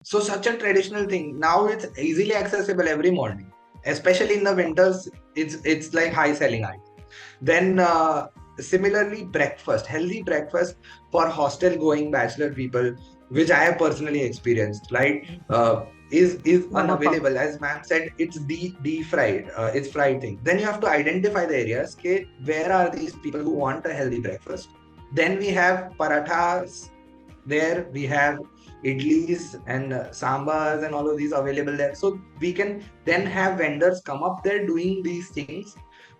So such a traditional thing. Now it's easily accessible every morning, especially in the winters. It's like high selling item. Then similarly, breakfast, healthy breakfast for hostel going bachelor people, which I have personally experienced, right? Is Vada pav. unavailable. As ma'am said, it's deep fried. It's fried thing. Then you have to identify the areas. Okay, where are these people who want a healthy breakfast? Then we have parathas there. We have idlis and sambars and all of these available there. So we can then have vendors come up there doing these things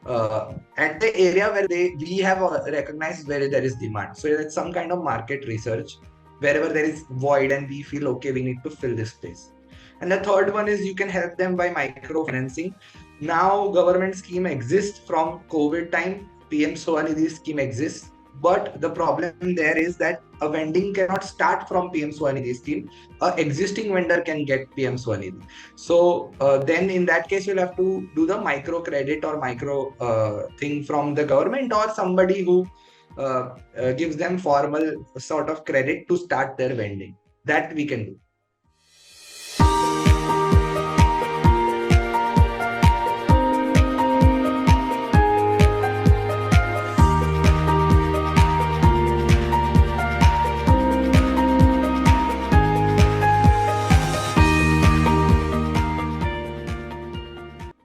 at the area where we have recognized where there is demand. So it's some kind of market research wherever there is void and we feel okay, we need to fill this space. And the third one is you can help them by microfinancing. Now government scheme exists from COVID time. PM Swanidhi scheme exists. But the problem there is that a vending cannot start from PM Swanidhi scheme. A existing vendor can get PM Swanidhi. So then in that case, you'll have to do the micro credit or micro thing from the government or somebody who gives them formal sort of credit to start their vending. That we can do.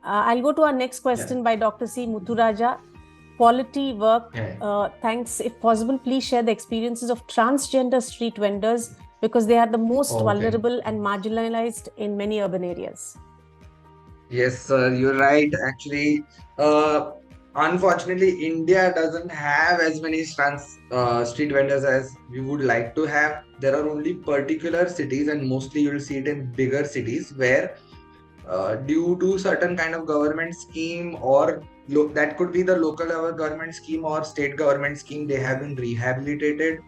I'll go to our next question by Dr. C. Muthuraja. Quality work. Yeah. Thanks. If possible, please share the experiences of transgender street vendors because they are the most Okay. vulnerable and marginalized in many urban areas. Yes, sir, you're right. Actually, unfortunately, India doesn't have as many street vendors as we would like to have. There are only particular cities, and mostly you'll see it in bigger cities where due to certain kind of government scheme or that could be the local level government scheme or state government scheme, they have been rehabilitated.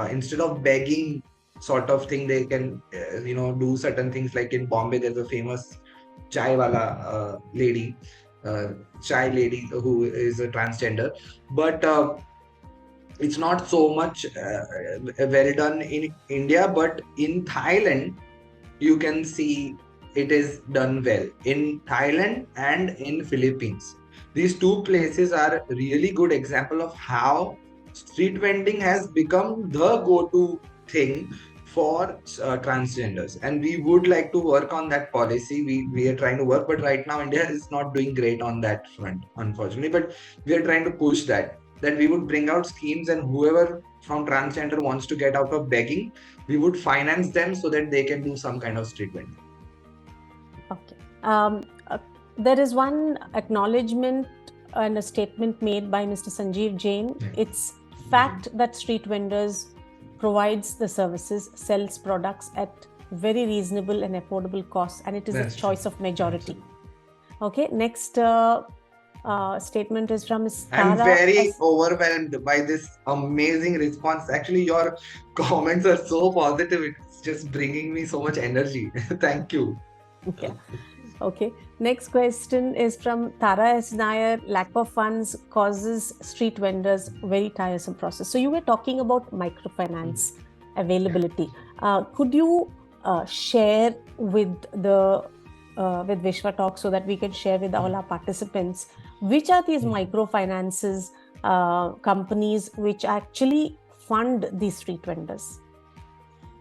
Instead of begging sort of thing, they can do certain things. Like in Bombay, there's a famous chai wala lady, uh, chai lady who is a transgender, but it's not so much well done in India. But in Thailand, you can see it is done well in Thailand and in Philippines. These two places are really good example of how street vending has become the go-to thing for transgenders, and we would like to work on that policy. We are trying to work, but right now India is not doing great on that front, unfortunately. But we are trying to push that we would bring out schemes, and whoever from transgender wants to get out of begging, we would finance them so that they can do some kind of street vending. Okay. There is one acknowledgement and a statement made by Mr. Sanjeev Jain. It's fact that street vendors provides the services, sells products at very reasonable and affordable costs, and it is the choice of majority. Okay, next statement is from Ms. I'm Tara. very overwhelmed by this amazing response. Actually, your comments are so positive. It's just bringing me so much energy. Thank you. Okay. Okay. Next question is from Tara S. Nair. Lack of funds causes street vendors very tiresome process. So you were talking about microfinance availability. Could you share with the with WishwaTalk so that we can share with all our participants which are these microfinances companies which actually fund these street vendors?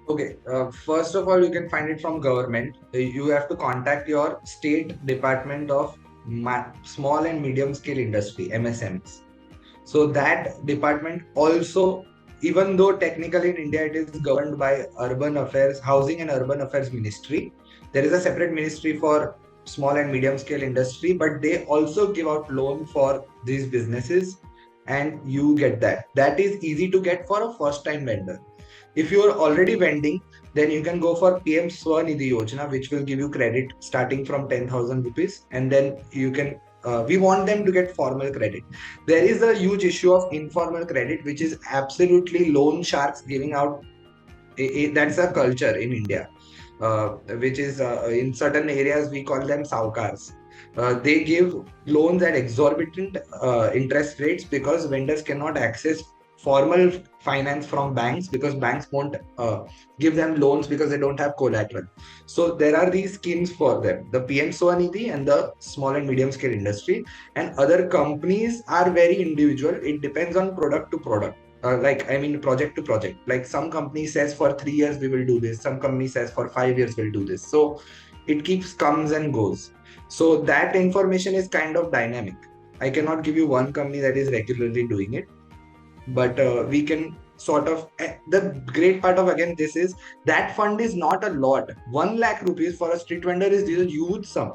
Okay, first of all, you can find it from government. You have to contact your state department of small and medium scale industry, MSMs. So that department also, even though technically in India it is governed by Urban Affairs, Housing and Urban Affairs Ministry, there is a separate ministry for small and medium scale industry, but they also give out loan for these businesses, and you get that. That is easy to get for a first time vendor. If you are already vending, then you can go for PM Swanidhi Yojana, which will give you credit starting from 10,000 rupees, and then you can. We want them to get formal credit. There is a huge issue of informal credit, which is absolutely loan sharks giving out. That's a culture in India, which is in certain areas we call them saukars. They give loans at exorbitant interest rates because vendors cannot access formal finance from banks, because banks won't give them loans because they don't have collateral. So there are these schemes for them, the PM Swanidhi and the small and medium scale industry. And other companies are very individual. It depends on product to product. Like, I mean, project to project. Like, some company says for 3 years we will do this. Some company says for 5 years we'll do this. So it keeps comes and goes. So that information is kind of dynamic. I cannot give you one company that is regularly doing it, but we can sort of. The great part of, again, this is that fund is not a lot. 1 lakh rupees for a street vendor is a huge sum.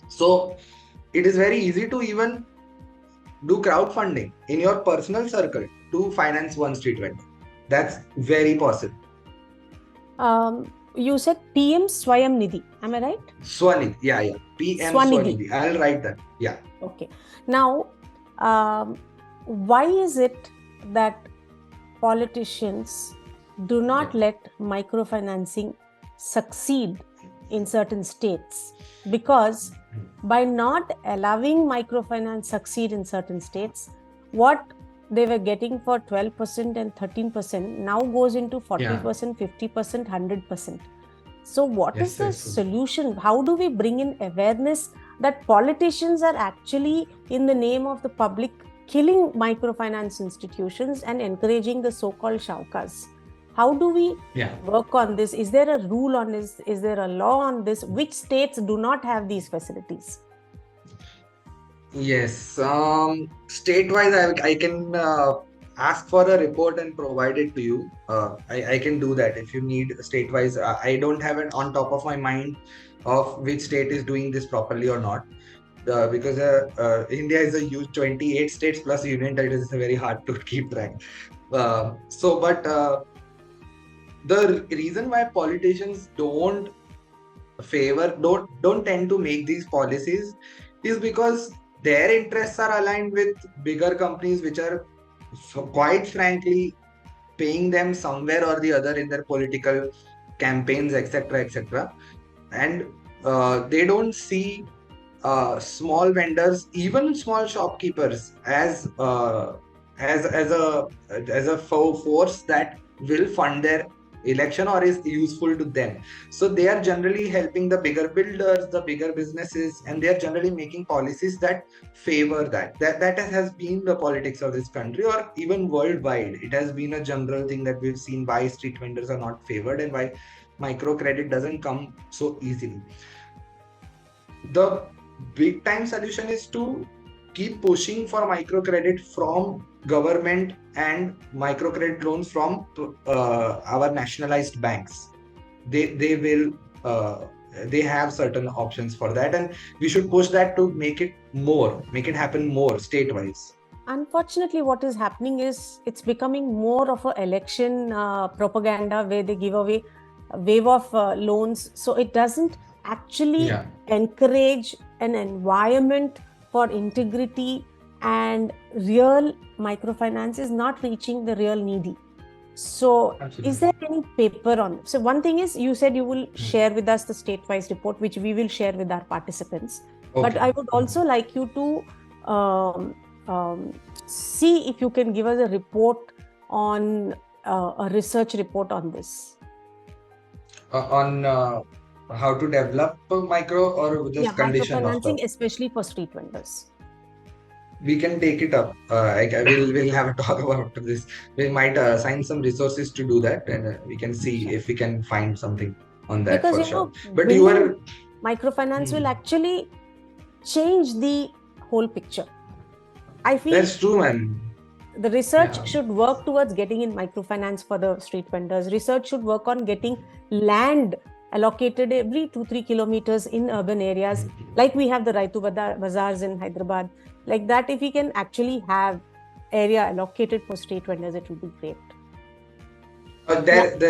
So it is very easy to even do crowdfunding in your personal circle to finance one street vendor. That's very possible. You said PM Swayam Nidhi. Am I right? Swanidhi, yeah. PM Swanidhi. Swanidhi. I'll write that. Yeah. Okay. Now, why is it that politicians do not let microfinancing succeed in certain states? Because by not allowing microfinance succeed in certain states, what they were getting for 12% and 13% now goes into 40%, 50%, 100%. So what is the solution? How do we bring in awareness that politicians are actually, in the name of the public, killing microfinance institutions and encouraging the so-called shaukas? How do we work on this? Is there a rule on this? Is there a law on this? Which states do not have these facilities? Yes. State-wise, I can ask for a report and provide it to you. I can do that if you need state-wise. I don't have it on top of my mind of which state is doing this properly or not. Because India is a huge 28 states plus union territories. It's very hard to keep track. But the reason why politicians don't tend to make these policies is because their interests are aligned with bigger companies, which are quite frankly paying them somewhere or the other in their political campaigns, etc. And they don't see small vendors, even small shopkeepers, as a force that will fund their election or is useful to them. So they are generally helping the bigger builders, the bigger businesses, and they are generally making policies that favor that has been the politics of this country, or even worldwide. It has been a general thing that we've seen why street vendors are not favored and why microcredit doesn't come so easily. The big time solution is to keep pushing for microcredit from government and microcredit loans from our nationalized banks. They will they have certain options for that, and we should push that to make it happen more state-wise. Unfortunately, what is happening is it's becoming more of an election propaganda where they give away a wave of loans. So it doesn't actually encourage an environment for integrity, and real microfinance is not reaching the real needy. So is there any paper on it? So one thing is, you said you will share with us the state-wise report, which we will share with our participants. But I would also like you to see if you can give us a report on a research report on this. On how to develop micro or just condition of microfinancing, especially for street vendors. We can take it up. We'll have a talk about this. We might assign some resources to do that, and we can see if we can find something on that, because, for sure. But you are microfinance will actually change the whole picture. I feel that's true, man. The research should work towards getting in microfinance for the street vendors. Research should work on getting land allocated every 2-3 kilometers in urban areas, like we have the Raitu Bazaars in Hyderabad. Like that, if we can actually have area allocated for street vendors, it would be great.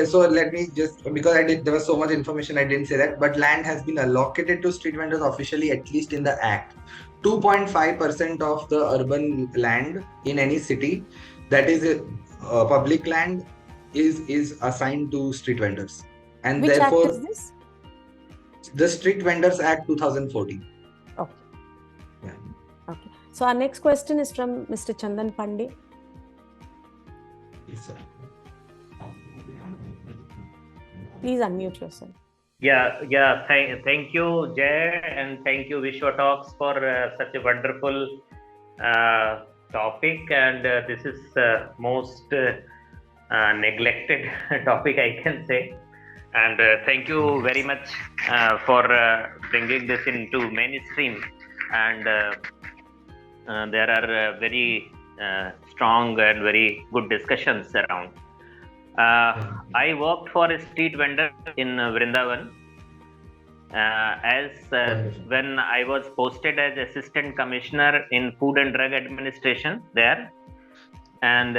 So let me just, because there was so much information, I didn't say that, but land has been allocated to street vendors officially, at least in the Act. 2.5% of the urban land in any city that is public land is assigned to street vendors. And which therefore, act is this? The Street Vendors Act 2014. Okay. Yeah. Okay. So our next question is from Mr. Chandan Pandey. Yes, sir. Please unmute yourself. Yeah. Thank you, Jay, and thank you, WishwaTalks, for such a wonderful topic. And this is most neglected topic, I can say. And thank you very Yes. much for bringing this into mainstream. And there are very strong and very good discussions around. I worked for a street vendor in Vrindavan, as Wonderful. when I was posted as assistant commissioner in food and drug administration there, and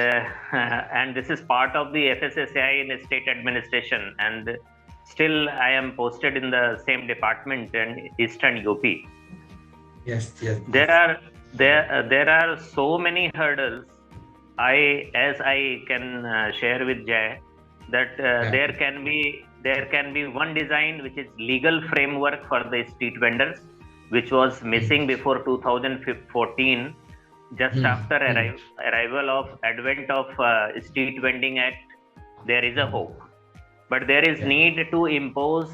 and this is part of the FSSAI in state administration, and still I am posted in the same department in Eastern UP. Yes, yes, There yes. are there are so many hurdles. I can share with Jay that Yeah. there can be one design which is legal framework for the street vendors, which was missing Mm. before 2014. Just Mm. after Mm. arrival of advent of Street Vending Act, there is a hope, but there is Yeah. need to impose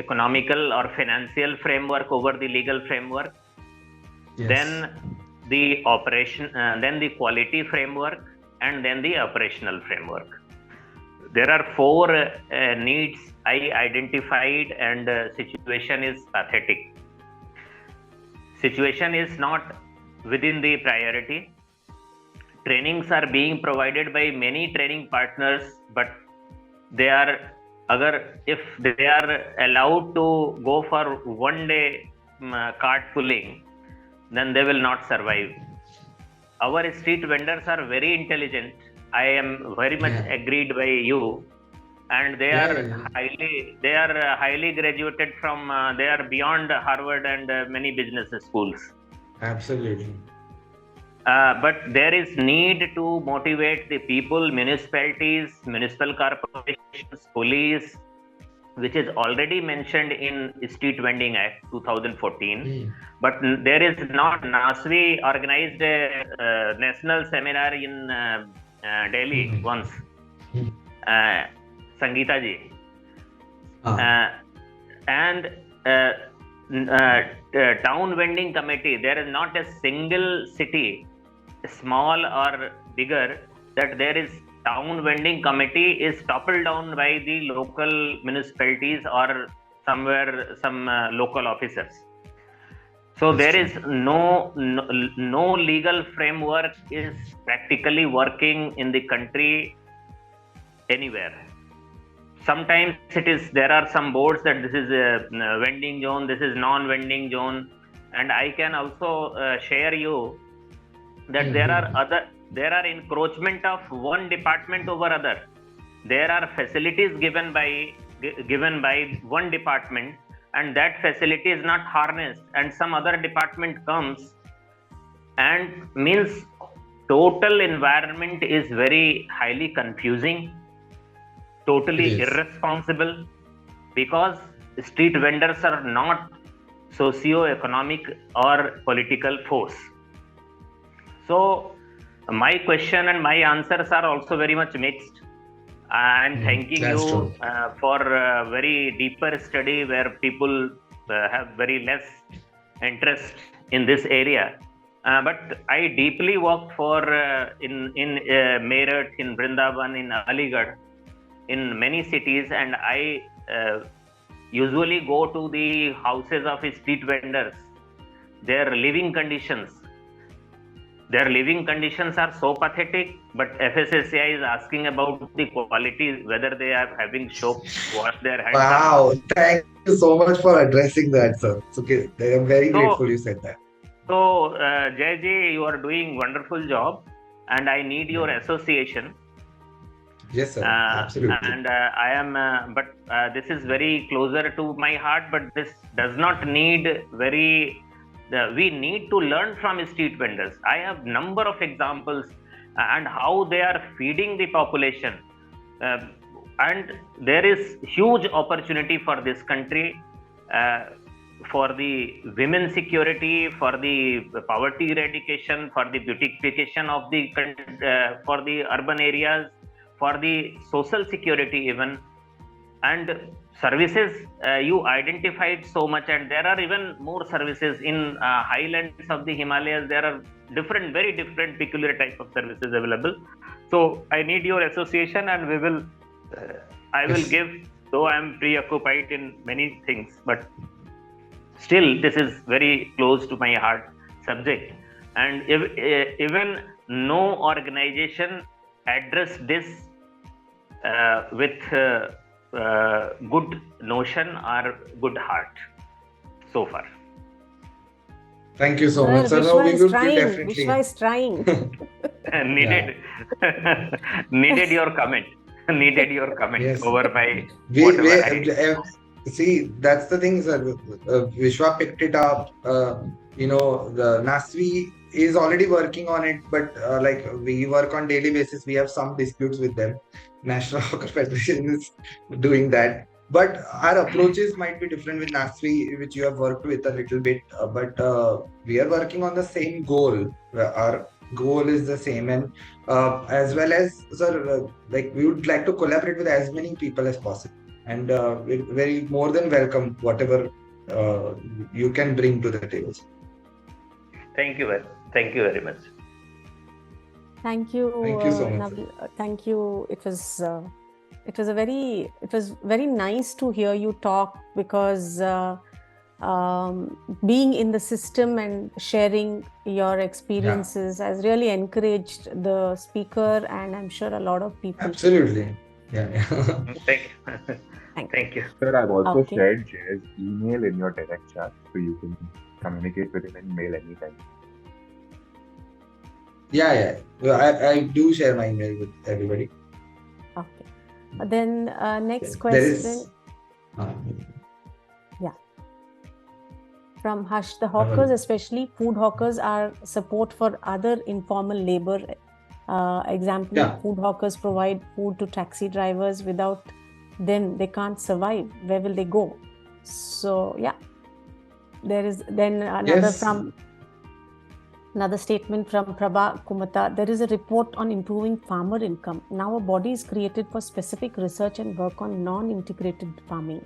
economical or financial framework over the legal framework, Yes. then the operation, then the quality framework, and then the operational framework. There are four needs I identified, and situation is pathetic. Situation is not within the priority. Trainings are being provided by many training partners, but they are agar if they are allowed to go for one day cart pulling, then they will not survive. Our street vendors are very intelligent. I am very much Yeah. agreed by you, and Yeah. Yeah. Yeah. they are highly graduated from they are beyond Harvard and many business schools. Absolutely. But there is need to motivate the people, municipalities, municipal corporations, police, which is already mentioned in Street Vending Act 2014. Mm. But there is not. NASVI organized a national seminar in Delhi Mm. once. Mm. Uh, Sangeeta ji. Ah. And town vending committee, there is not a single city, small or bigger, that there is town vending committee is toppled down by the local municipalities or somewhere some local officers. So That's there true. is no legal framework is practically working in the country anywhere. Sometimes it is, there are some boards that this is a vending zone, this is non-vending zone, and I can also share you that Mm-hmm. there are encroachment of one department over other. There are facilities given by one department, and that facility is not harnessed, and some other department comes and means total environment is very highly confusing, It totally is. irresponsible, because street vendors are not socio-economic or political force. So my question and my answers are also very much mixed. I'm Mm. thanking That's you true. for very deeper study where people have very less interest in this area. But I deeply worked for in Meerut, in Vrindavan, in Aligarh, in many cities, and I usually go to the houses of street vendors. Their living conditions, their living conditions are so pathetic, but FSSAI is asking about the quality, whether they are having soap, wash their hands or not. Wow. Thank you so much for addressing that, sir. It's okay. I'm very grateful So, you said that. Jay, you are doing wonderful job, and I need Yeah. your association. Yes, sir. Absolutely. And I am, but this is very closer to my heart. But this does not need very. We need to learn from street vendors. I have number of examples, and how they are feeding the population, uh, and there is huge opportunity for this country. Uh, for the women's security, for the poverty eradication, for the beautification of the for the urban areas, for the social security even, and services you identified so much, and there are even more services in highlands of the Himalayas. There are different, very different, peculiar type of services available. So I need your association, and we will. I will Yes. give, though I am preoccupied in many things, but still this is very close to my heart subject. And if, even no organization address this with good notion or good heart so far. Thank you so Sir, much, sir. No, Vishwa we is will trying. definitely. Vishwa is trying. Needed needed your comment. Needed your comment Yes. over my We whatever I. see, that's the thing, sir. Vishwa picked it up. The Nasvi is already working on it, but like we work on daily basis. We have some disputes with them. National Soccer Federation is doing that, but our approaches might be different with Nasvi, which you have worked with a little bit. But we are working on the same goal. Our goal is the same, and as well as, sir, like we would like to collaborate with as many people as possible, and we're very more than welcome whatever uh, you can bring to the table. Thank you very much. Thank you. Thank you so much, sir. Thank you. It was very nice to hear you talk, because being in the system and sharing your experiences has really encouraged the speaker, and I'm sure a lot of people. Absolutely. Yeah. Thank you. Thank you. Sir, I've also Okay. shared Jay's email in your direct chat, so you can communicate with him in mail anytime. Yeah. Well, I do share my email with everybody. Okay. Then next There question is. from Hush. The hawkers, especially food hawkers, are support for other informal labor. Example, Yeah. food hawkers provide food to taxi drivers. Without them, they can't survive. Where will they go? So yeah, there is then another Yes. another statement from Prabha Kumata. There is a report on improving farmer income. Now a body is created for specific research and work on non-integrated farming.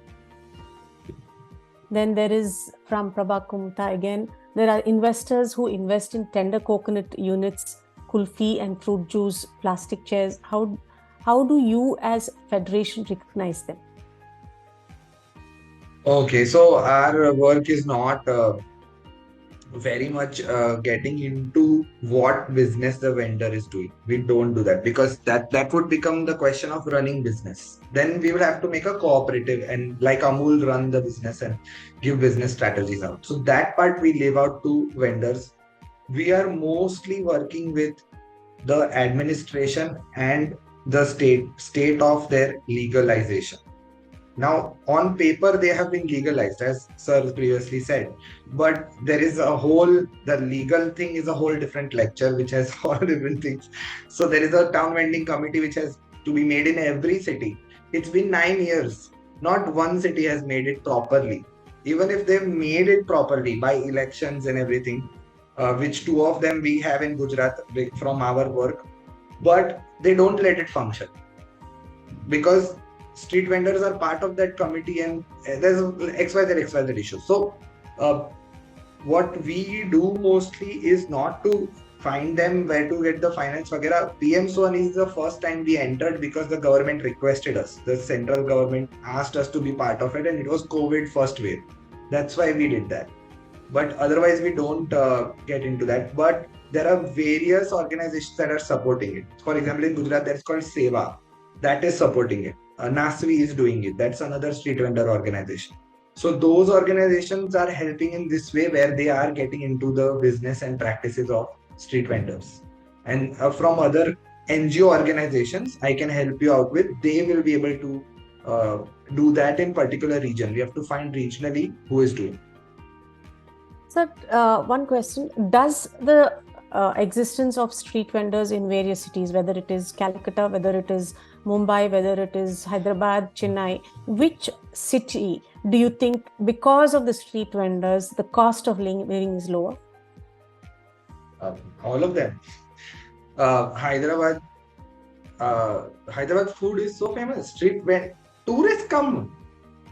Then there is from Prabha Kumta again, there are investors who invest in tender coconut units, kulfi and fruit juice, plastic chairs. How do you as federation recognize them? Okay, so our work is not very much getting into what business the vendor is doing. We don't do that, because that would become the question of running business. Then we will have to make a cooperative, and like Amul run the business and give business strategies out. So that part we leave out to vendors. We are mostly working with the administration and the state of their legalization. Now, on paper, they have been legalized, as Sir previously said, but there is the legal thing is a whole different lecture, which has all different things. So there is a town vending committee which has to be made in every city. It's been 9 years. Not one city has made it properly. Even if they've made it properly by elections and everything, which two of them we have in Gujarat from our work, but they don't let it function, because street vendors are part of that committee, and there's XYZ issue. So what we do mostly is not to find them where to get the finance vagera. PM1 is the first time we entered because the government requested us. The central government asked us to be part of it, and it was COVID first wave. That's why we did that. But otherwise we don't get into that. But there are various organizations that are supporting it. For example, in Gujarat, that's called Seva. That is supporting it. Nasvi is doing it. That's another street vendor organization. So those organizations are helping in this way, where they are getting into the business and practices of street vendors. And from other NGO organizations, I can help you out with. They will be able to do that in particular region. We have to find regionally who is doing. Sir, one question. Does the existence of street vendors in various cities, whether it is Calcutta, whether it is Mumbai, whether it is Hyderabad, Chennai, which city do you think, because of the street vendors, the cost of living is lower? All of them. Hyderabad, Hyderabad food is so famous. Street when tourists come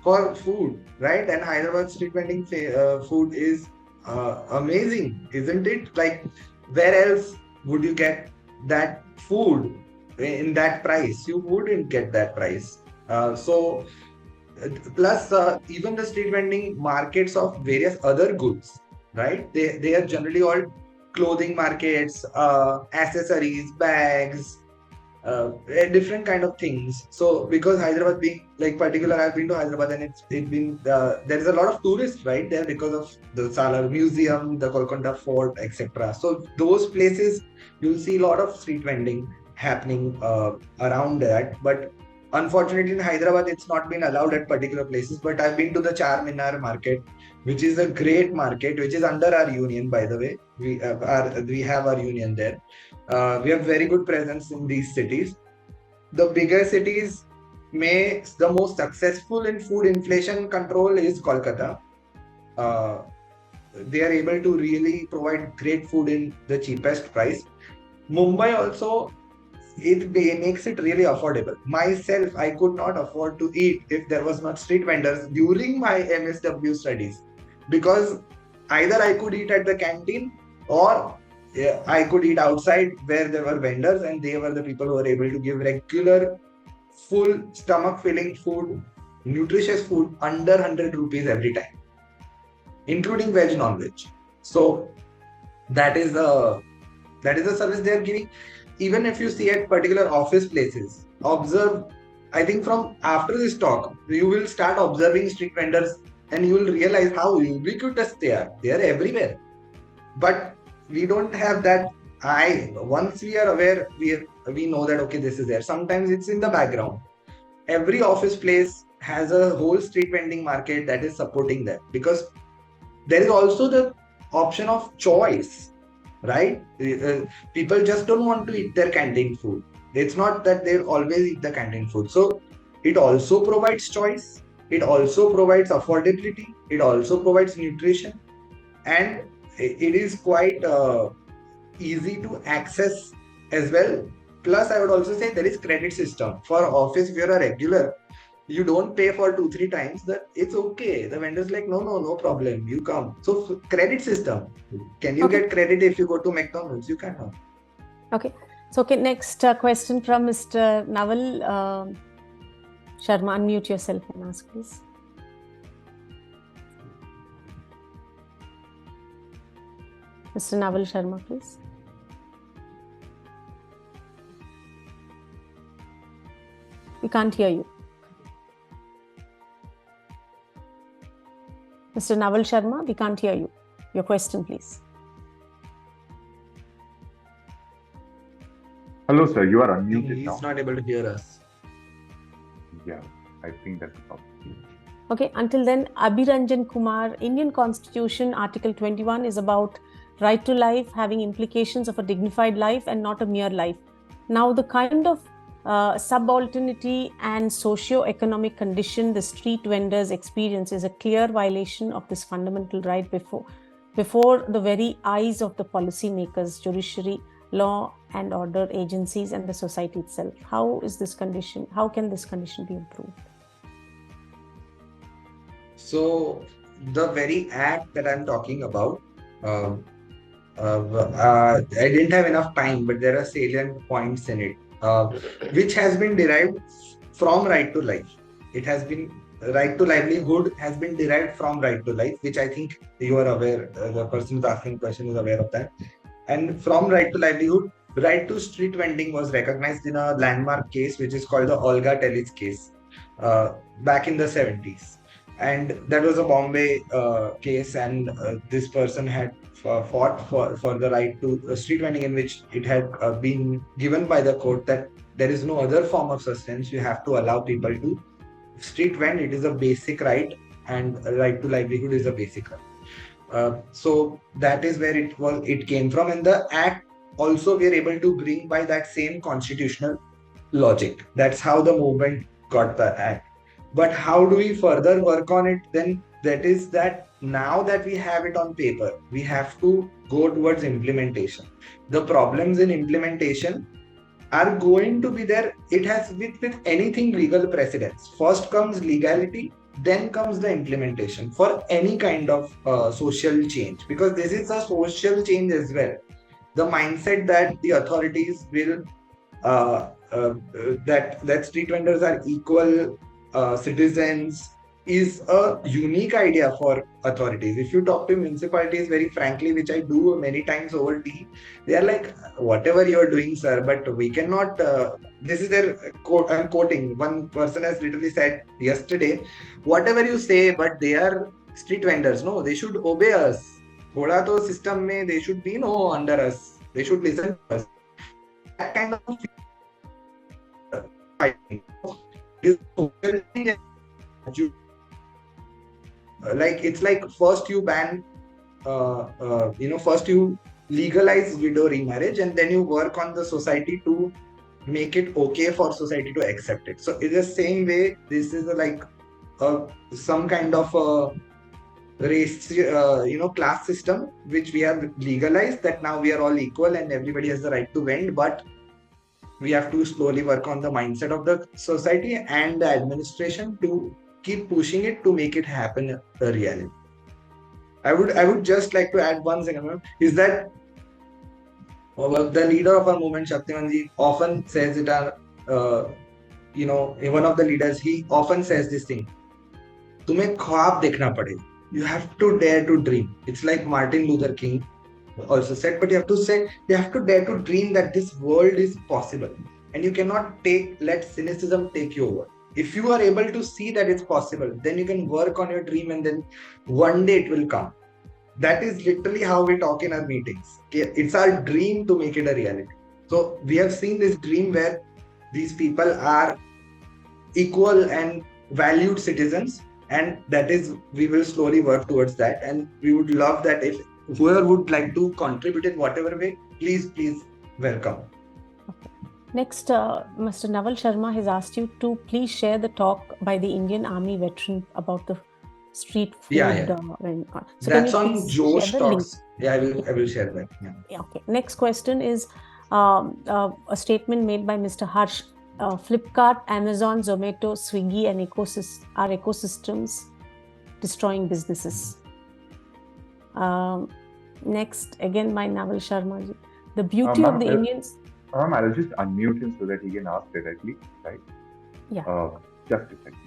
for food, right? And Hyderabad street vending food is amazing, isn't it? Like, where else would you get that food in that price? You wouldn't get that price. So, plus even the street vending markets of various other goods, right? They are generally all clothing markets, accessories, bags, different kind of things. So because Hyderabad being like particular, I've been to Hyderabad and it's been there is a lot of tourists right there because of the Salar Museum, the Golconda Fort, etc. So those places you'll see a lot of street vending happening around that. But unfortunately in Hyderabad it's not been allowed at particular places. But I've been to the Charminar market, which is a great market, which is under our union, by the way. We have our union there. We have very good presence in these cities. The bigger cities may the most successful in food inflation control is Kolkata. Uh, they are able to really provide great food in the cheapest price. Mumbai also, it makes it really affordable. Myself, I could not afford to eat if there was not street vendors during my MSW studies, because either I could eat at the canteen or I could eat outside where there were vendors, and they were the people who were able to give regular, full stomach filling food, nutritious food under 100 rupees every time, including veg, non-veg. So that is the service they are giving. Even if you see at particular office places, observe, I think from after this talk, you will start observing street vendors and you will realize how ubiquitous they are. They are everywhere. But we don't have that eye. Once we are aware, we know that okay, this is there. Sometimes it's in the background. Every office place has a whole street vending market that is supporting that, because there is also the option of choice, right? People just don't want to eat their canteen food. It's not that they always eat the canteen food. So it also provides choice. It also provides affordability. It also provides nutrition, and it is quite easy to access as well. Plus, I would also say there is credit system for office. If you're a regular, you don't pay for 2-3 times, that it's okay. The vendor's like, no problem, you come. So credit system, can you get credit if you go to McDonald's? You cannot. Okay, so next question from Mr. Naval Sharma. Unmute yourself and ask, please. Mr. Naval Sharma, please. We can't hear you. Mr. Naval Sharma, we can't hear you. Your question, please. Hello, sir. You are unmuted now. He's not able to hear us. Yeah, I think that's the problem. Okay, until then, Abhiranjan Kumar, Indian Constitution, Article 21 is about right to life, having implications of a dignified life and not a mere life. Now, the kind of subalternity and socio-economic condition the street vendors experience is a clear violation of this fundamental right before the very eyes of the policymakers, judiciary, law and order agencies and the society itself. How can this condition be improved? So the very act that I'm talking about, I didn't have enough time, but there are salient points in it, which has been derived from right to life. It has been right to livelihood has been derived from right to life, which I think you are aware. The person who's asking question is aware of that. And from right to livelihood, right to street vending was recognized in a landmark case, which is called the Olga Tellis case, back in the 70s. And that was a Bombay case, and this person had fought for the right to street vending, in which it had been given by the court that there is no other form of sustenance. You have to allow people to street vend. It is a basic right, and right to livelihood is a basic right. So that is where it came from. And the act also we are able to bring by that same constitutional logic. That's how the movement got the act. But how do we further work on it? Then that is that now that we have it on paper, we have to go towards implementation. The problems in implementation are going to be there. It has with anything legal precedence. First comes legality, then comes the implementation for any kind of social change, because this is a social change as well. The mindset that the authorities will that street vendors are equal citizens is a unique idea for authorities. If you talk to municipalities, very frankly, which I do many times over tea, they are like, whatever you are doing, sir, but we cannot. This is their quote. I'm quoting. One person has literally said yesterday, whatever you say, but they are street vendors. No, they should obey us. थोड़ा तो system में they should be no under us. They should listen to us. That kind of fighting. Like it's like first you ban, first you legalize widow remarriage, and then you work on the society to make it okay for society to accept it. So in the same way, this is like some kind of race, class system which we have legalized, that now we are all equal and everybody has the right to vend, but we have to slowly work on the mindset of the society and the administration to keep pushing it to make it happen a reality. I would just like to add one thing, is that the leader of our movement, Shaktimanji, often says it. One of the leaders, he often says this thing: तुम्हें ख्वाब देखना पड़ेगा. You have to dare to dream. It's like Martin Luther King also said, but you have to dare to dream that this world is possible, and you cannot let cynicism take you over. If you are able to see that it's possible, then you can work on your dream, and then one day it will come. That is literally how we talk in our meetings. It's our dream to make it a reality. So we have seen this dream where these people are equal and valued citizens, and that is, we will slowly work towards that. And we would love that if whoever would like to contribute in whatever way, please welcome. Next, Mr. Naval Sharma has asked you to please share the talk by the Indian Army veteran about the street food. So that's on WishwaTalks. Yeah, I will share that. Yeah. Okay. Next question is a statement made by Mr. Harsh. Flipkart, Amazon, Zomato, Swiggy, and are ecosystems destroying businesses. Next, again by Naval Sharma ji. The beauty of the Indians. I'll just unmute him so that he can ask directly, right? Yeah. Just a second.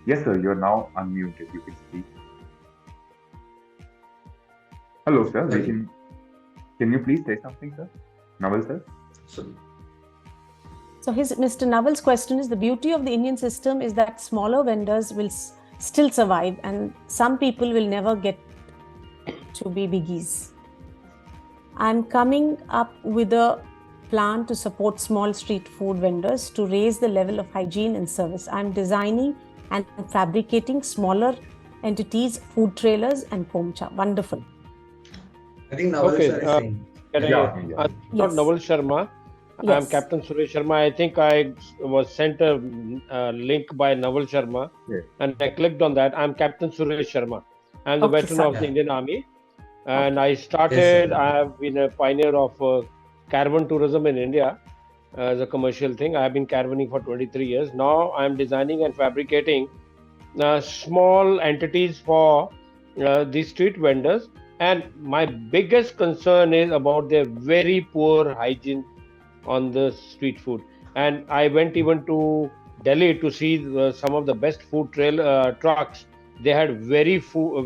Yes, sir, you're now unmuted. You can speak. Hello, sir. Can you please say something, sir? Naval, sir? So Mr. Naval's question is, the beauty of the Indian system is that smaller vendors will still survive and some people will never get to be biggies. I'm coming up with a plan to support small street food vendors to raise the level of hygiene and service. I'm designing and fabricating smaller entities, food trailers and pomcha. Wonderful. I think Naval sir is saying. Not Naval Sharma. Yes. I'm Captain Suresh Sharma. I think I was sent a link by Naval Sharma, and I clicked on that. I'm Captain Suresh Sharma. I'm the veteran of the Indian Army, and I started. I have been a pioneer of caravan tourism in India as a commercial thing. I have been caravanning for 23 years. Now I'm designing and fabricating small entities for the street vendors, and my biggest concern is about their very poor hygiene on the street food. And I went even to Delhi to see some of the best food trucks. They had very poor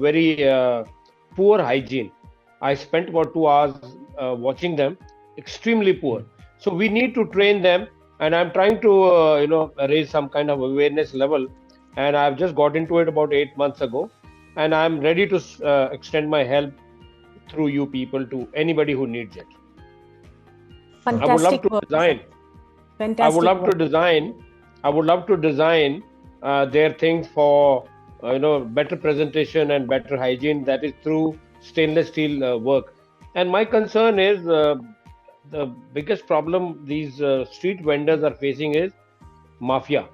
hygiene. I spent about 2 hours watching them. Extremely poor. So we need to train them, and I'm trying to raise some kind of awareness level. And I've just got into it about 8 months ago, and I'm ready to extend my help through you people to anybody who needs it. Fantastic. I would love to design. Fantastic. I would love to design their things for better presentation and better hygiene. That is through stainless steel work. And my concern is the biggest problem these street vendors are facing is mafia,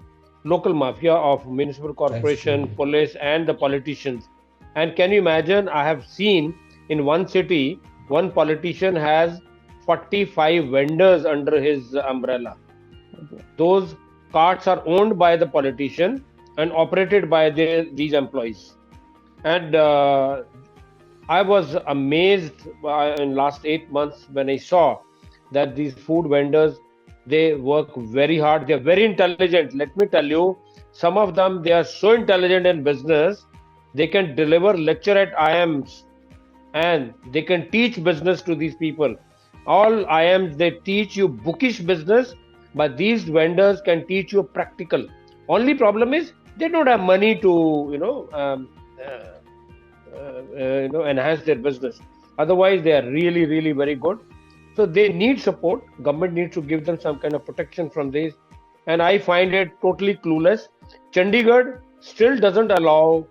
local mafia of municipal corporation, Absolutely. police, and the politicians. And can you imagine? I have seen in one city, one politician has 45 vendors under his umbrella. Those carts are owned by the politician and operated by these employees. And I was amazed in last 8 months when I saw that these food vendors, they work very hard. They are very intelligent. Let me tell you, some of them, they are so intelligent in business, they can deliver lecture at IIMs and they can teach business to these people. All IIMs, they teach you bookish business, but these vendors can teach you practical. Only problem is they don't have money to, enhance their business. Otherwise, they are really, really very good. So they need support. Government needs to give them some kind of protection from this. And I find it totally clueless. Chandigarh still doesn't allow,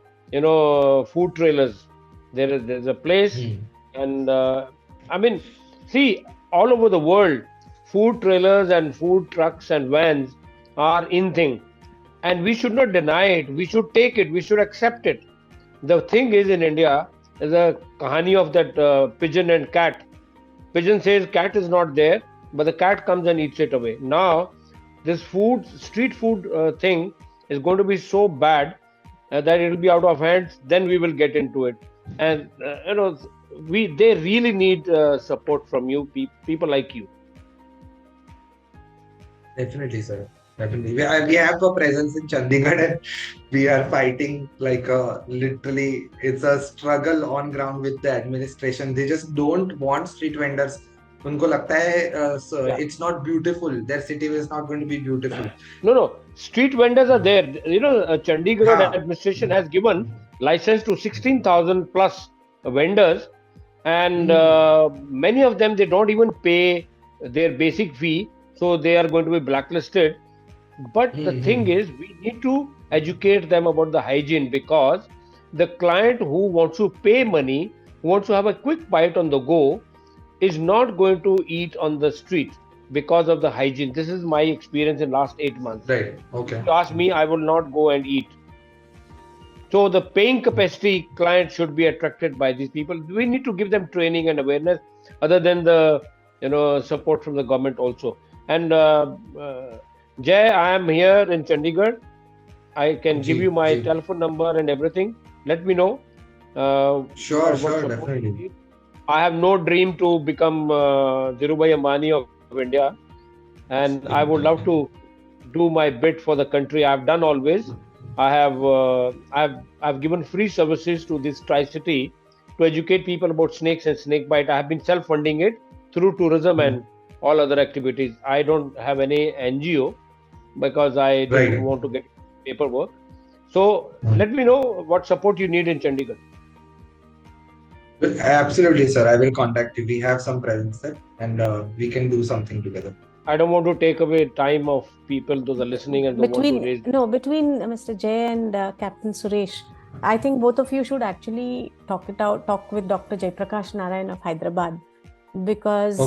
food trailers. There's a place, Hmm. and I mean, see, all over the world, food trailers and food trucks and vans are in thing, and we should not deny it. We should take it. We should accept it. The thing is, in India, there's a kahani of that pigeon and cat. Pigeon says cat is not there, but the cat comes and eats it away. Now, this street food thing is going to be so bad that it will be out of hands. Then we will get into it, and they really need support from you, people like you. Definitely, sir. Definitely. We have a presence in Chandigarh and we are fighting like literally, it's a struggle on ground with the administration. They just don't want street vendors. उनको लगता है Yeah. it's not beautiful. Their city is not going to be beautiful. No. Street vendors are there. Chandigarh हाँ. administration has given license to 16,000 plus vendors, and Hmm. many of them they don't even pay their basic fee, so they are going to be blacklisted. But the thing Hmm. is, we need to educate them about the hygiene, because the client who wants to pay money, who wants to have a quick bite on the go, is not going to eat on the street because of the hygiene. This is my experience in last 8 months. Right. If Okay. you ask me, I will not go and eat. So the paying capacity client should be attracted by these people. We need to give them training and awareness, other than the support from the government also. And Jay, I am here in Chandigarh. I can give you Ji, my ji. telephone number and everything. Let me know Sure, what sure, support you definitely. need. I have no dream to become Dhirubhai Ambani of India, and I would love to do my bit for the country. I've done always. I've given free services to this Tri-City to educate people about snakes and snake bite. I have been self-funding it through tourism and all other activities. I don't have any NGO because I didn't Right. want to get paperwork. So let me know what support you need in Chandigarh. Absolutely, sir. I will contact you. We have some presence there and we can do something together. I don't want to take away time of people those are listening and don't want to raise. Between Mr. Jay and Captain Suresh, I think both of you should actually talk with Dr. Jaiprakash Narayan of Hyderabad, because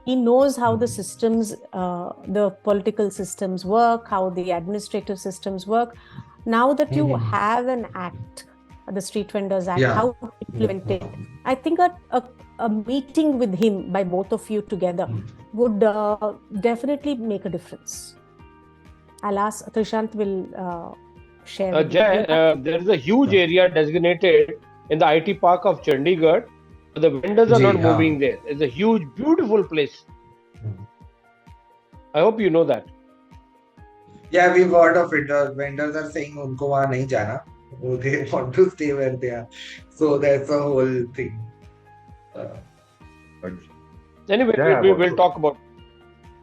he knows how the systems, the political systems work, how the administrative systems work. Now that you have an act, the Street Vendors Act, how to implement it, I think a meeting with him by both of you together would definitely make a difference. I'll ask Trishant will share. Jay, there is a huge area designated in the IT park of Chandigarh. The vendors are not moving there. It's a huge, beautiful place. I hope you know that. Yeah, we've heard of it. Vendors are saying unko wahan nahi jana. They want to stay where they are. So that's a whole thing. Anyway, Yeah, we will talk about.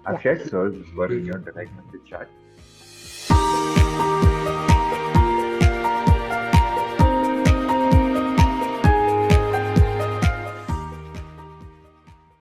I've shared sir's were in your direct message chat.